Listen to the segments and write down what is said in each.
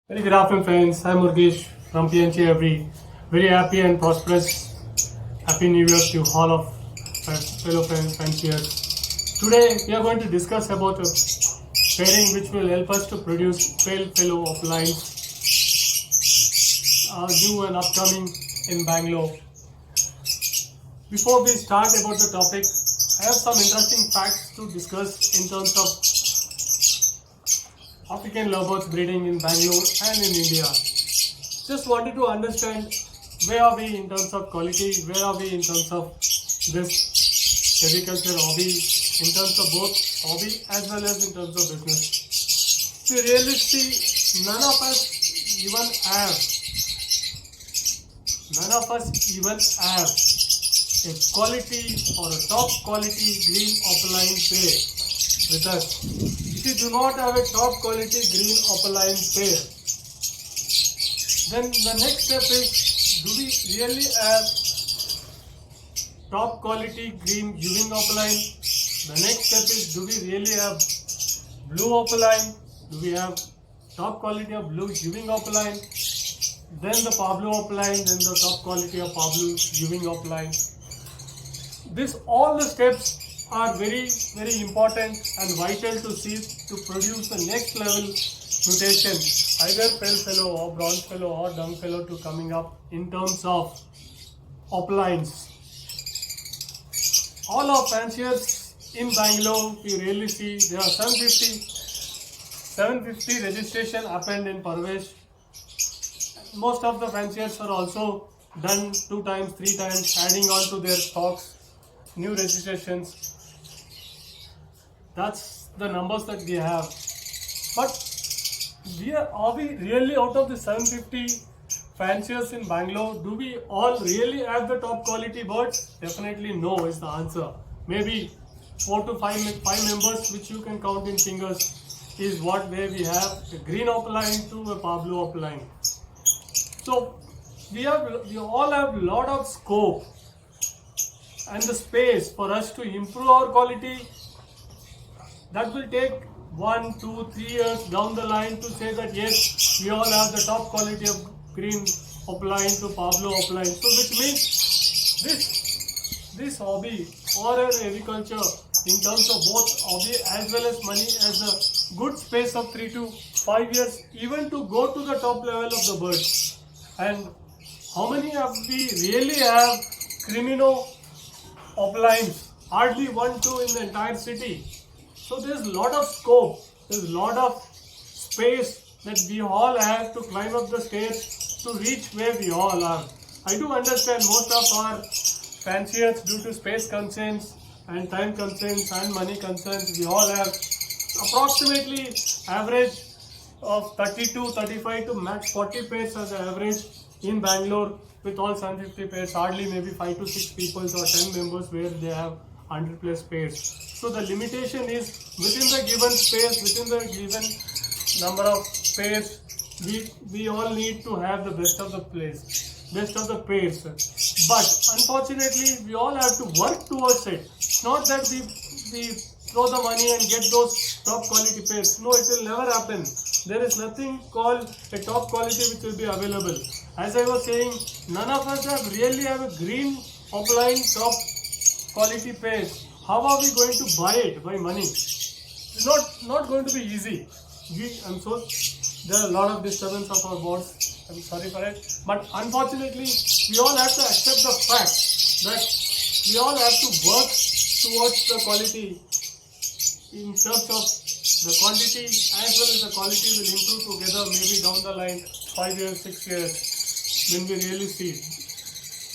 Very good afternoon, friends. I'm Murgesh from PNC Every. Very happy and prosperous. Happy New Year to all of my fellow friends here. Today, we are going to discuss about a pairing which will help us to produce pale fellow of lines, new and upcoming in Bangalore. Before we start about the topic, I have some interesting facts to discuss in terms of African lovebirds breeding in Bangalore and in India. Just wanted to understand where are we in terms of quality, where are we in terms of this agriculture hobby, in terms of both hobby as well as in terms of business. To really see, none of us even have a quality or a top quality green opaline pair with us. If you do not have a top quality green opaline pair, then the next step is, do we really have top quality green Ewing opaline? The next step is, do we really have blue opaline? Do we have top quality of blue Ewing opaline? Then the Pablo opaline, then the top quality of Pablo Ewing opaline. All the steps are very, very important and vital to see to produce the next level mutation, either pale fellow or bronze fellow or dung fellow to coming up in terms of opalines. All our fanciers in Bangalore, we really see there are 750 registration happened in Parvesh. Most of the fanciers are also done 2 times, 3 times, adding on to their stocks, new registrations. That's the numbers that we have. But are we really out of the 750 fanciers in Bangalore? Do we all really have the top quality birds? Definitely no is the answer. Maybe 4 to 5 members, which you can count in fingers, is what where we have a green opaline to a Pablo opaline. So we all have a lot of scope and the space for us to improve our quality. That will take 1, 2, 3 years down the line to say that yes, we all have the top quality of green opaline to Pablo opaline. So which means this hobby or an agriculture in terms of both hobby as well as money as a good space of 3 to 5 years even to go to the top level of the birds. And how many of we really have Crimino opalines? Hardly 1, 2 in the entire city. So there's a lot of scope, there's a lot of space that we all have to climb up the stairs to reach where we all are. I do understand most of our fanciers, due to space concerns and time concerns and money concerns, we all have approximately average of 32, 35 to max 40 pairs as an average in Bangalore with all 750 pairs, hardly maybe 5 to 6 people or 10 members where they have 100 plus pairs. So the limitation is within the given space, within the given number of pairs, we all need to have the best of the pairs. But unfortunately, we all have to work towards it. It's not that we throw the money and get those top quality pairs. No, it will never happen. There is nothing called a top quality which will be available. As I was saying, none of us really have a green opaline top quality pairs. How are we going to buy it by money? It's not going to be easy. There are a lot of disturbance of our boards. I'm sorry for it. But unfortunately, we all have to accept the fact that we all have to work towards the quality in terms of the quantity as well as the quality will improve together maybe down the line 5 years, 6 years when we really see it.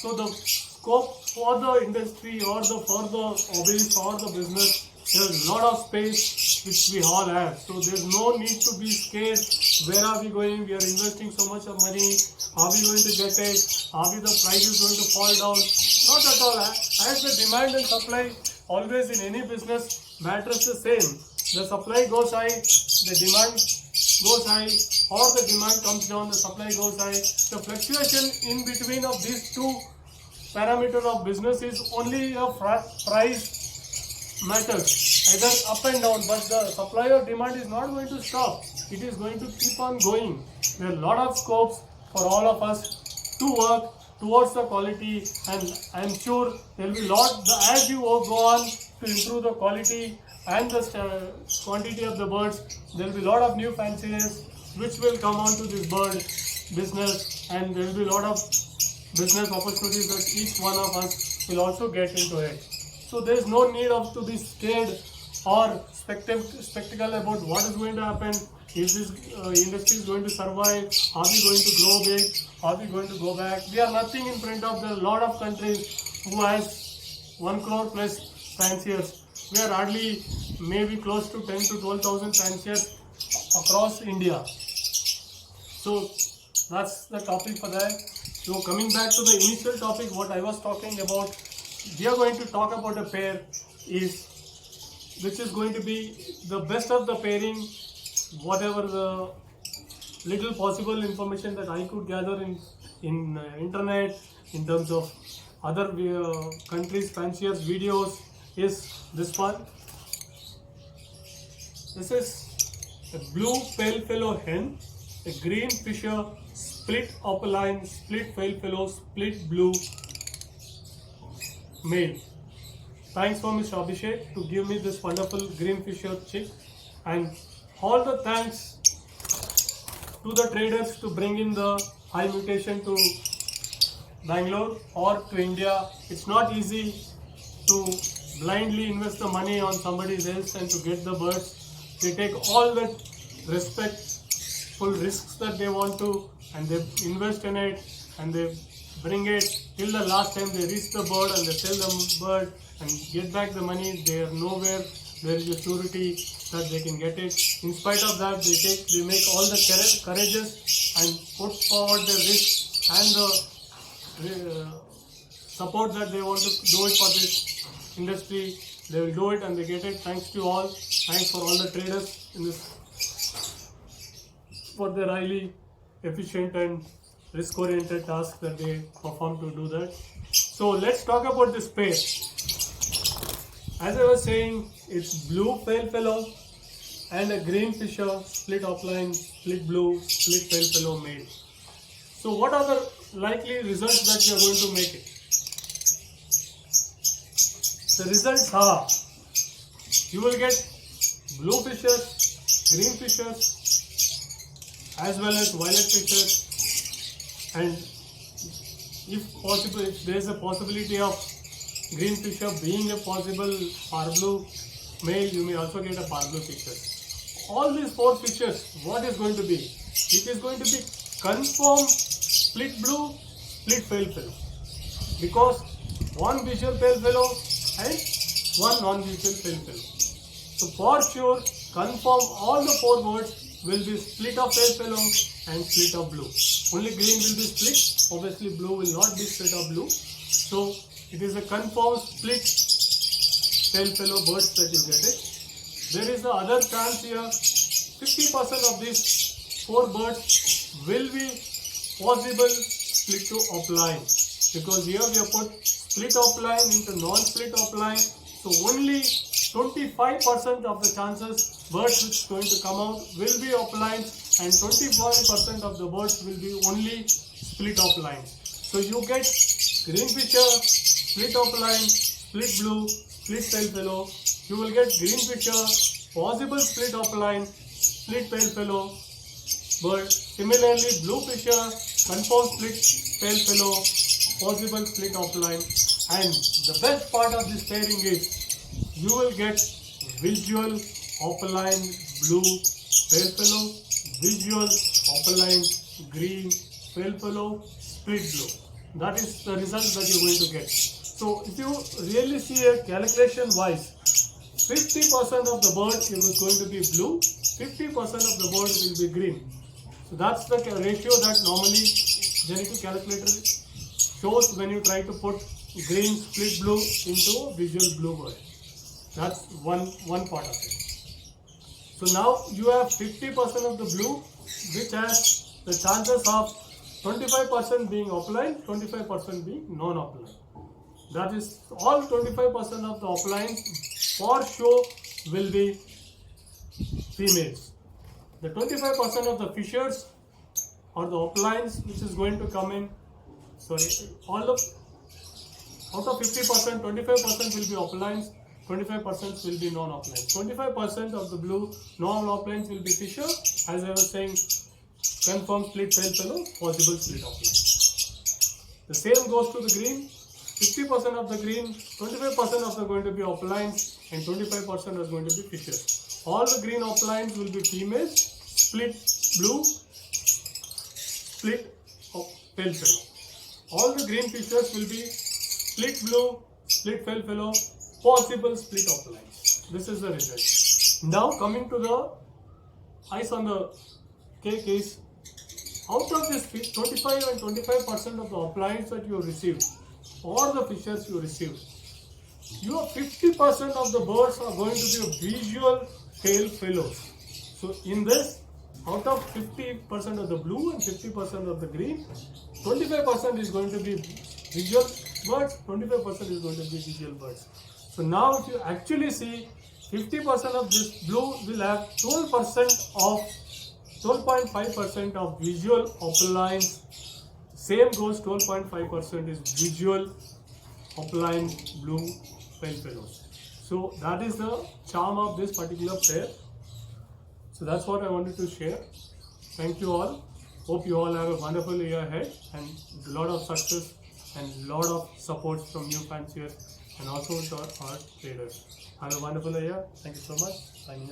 So the scope for the industry or for the hobbies or the business, there's a lot of space which we all have. So there's no need to be scared. Where are we going? We are investing so much of money. Are we going to get it? Are the price is going to fall down? Not at all. As the demand and supply always in any business matters the same. The supply goes high, the demand goes high, or the demand comes down, the supply goes high. The fluctuation in between of these two parameter of business is only a price matters, either up and down, but the supply or demand is not going to stop. It is going to keep on going. There are a lot of scopes for all of us to work towards the quality, and I am sure there will be as you go on to improve the quality and the quantity of the birds, there will be a lot of new fanciers which will come on to this bird business, and there will be a lot of business opportunities that each one of us will also get into it. So there is no need of to be scared or spectacle about what is going to happen. Is this industry is going to survive? Are we going to grow big? Are we going to go back? We are nothing in front of the lot of countries who has 1 crore plus fanciers. We are hardly maybe close to 10 to 12,000 fanciers across India. So that's the topic for that. So coming back to the initial topic, what I was talking about, we are going to talk about a pair which is going to be the best of the pairing, whatever the little possible information that I could gather in internet in terms of other countries' fanciers videos is this one. This is a blue pale fellow hen, a green fisher, split opaline, split pale fellow, split blue male. Thanks for Mr. Abhishek to give me this wonderful green fisher chick, and all the thanks to the traders to bring in the high mutation to Bangalore or to India. It's not easy to blindly invest the money on somebody else and to get the birds. They take all the respectful risks that they want to, and they invest in it, and they bring it till the last time they reach the bird, and they sell the bird and get back the money. They are nowhere. There is a surety that they can get it. In spite of that, they make all the courageous and put forward the risk and the support that they want to do it for this industry. They will do it and they get it. Thanks to all. Thanks for all the traders in this for their highly efficient and risk-oriented task that they perform to do that. So let's talk about this pair. As I was saying, it's blue pale fellow and a green fisher, split offline, split blue, split pale fellow male. So what are the likely results that you are going to make it? The results are, you will get blue fishers, green fishers, as well as violet fishers, and if possible, if there is a possibility of green fisher being a possible parblue male, you may also get a parblue fisher. All these 4 fishes, what is going to be? It is going to be confirmed split blue, split pale fellow, because one visual pale fellow and one non-visual pale fellow. So for sure, confirm all the 4 birds will be split of pale fellow and split of blue. Only green will be split. Obviously, blue will not be split of blue. So it is a confirmed split pale fellow birds that you get it. There is the other chance here. 50% of these 4 birds will be possible split to offline, because here we have put split offline into non-split offline. So only 25% of the chances birds which is going to come out will be offline, and 25% of the birds will be only split offline. So you get green fisher, split offline, split blue, split pale fellow. You will get green fisher, possible split offline, split pale fellow. But similarly, blue fisher, confirmed split pale fellow, possible split offline. And the best part of this pairing is you will get visual opaline blue pale fellow, visual opaline green pale fellow, split blue. That is the result that you are going to get. So if you really see a calculation wise, 50% of the bird is going to be blue, 50% of the bird will be green. So that's the ratio that normally genetic calculator shows when you try to put green split blue into visual blue bird. That's one part of it. So now you have 50% of the blue, which has the chances of 25% being offline, 25% being non-offline. That is all 25% of the offline for show will be females. The 25% of the fishers or the uplines which is going to come in, out of 50%, 25% will be uplines, 25% will be non-uplines. 25% of the blue non-uplines will be fisher, as I was saying, confirmed split tail fellow, possible split upline. The same goes to the green. 50% of the green, 25% of them are going to be uplines and 25% are going to be fishers. All the green uplines will be females, split blue, split tail fellow. All the green fishers will be split blue, split tail fellow, possible split uplines. This is the result. Now coming to the ice on the cake is, out of this 25 and 25% of the uplines that you received or the fishers you received, your 50% of the birds are going to be visual tail fellows. So in this, out of 50% of the blue and 50% of the green, 25% is going to be visual birds, 25% is going to be visual birds. So now if you actually see, 50% of this blue will have 12.5% of visual uplines. Same goes, 12.5% is visual upline blue tail fellows. So that is the charm of this particular pair. So that's what I wanted to share. Thank you all. Hope you all have a wonderful year ahead and a lot of success and a lot of support from new fanciers and also our traders. Have a wonderful year. Thank you so much. Signing off.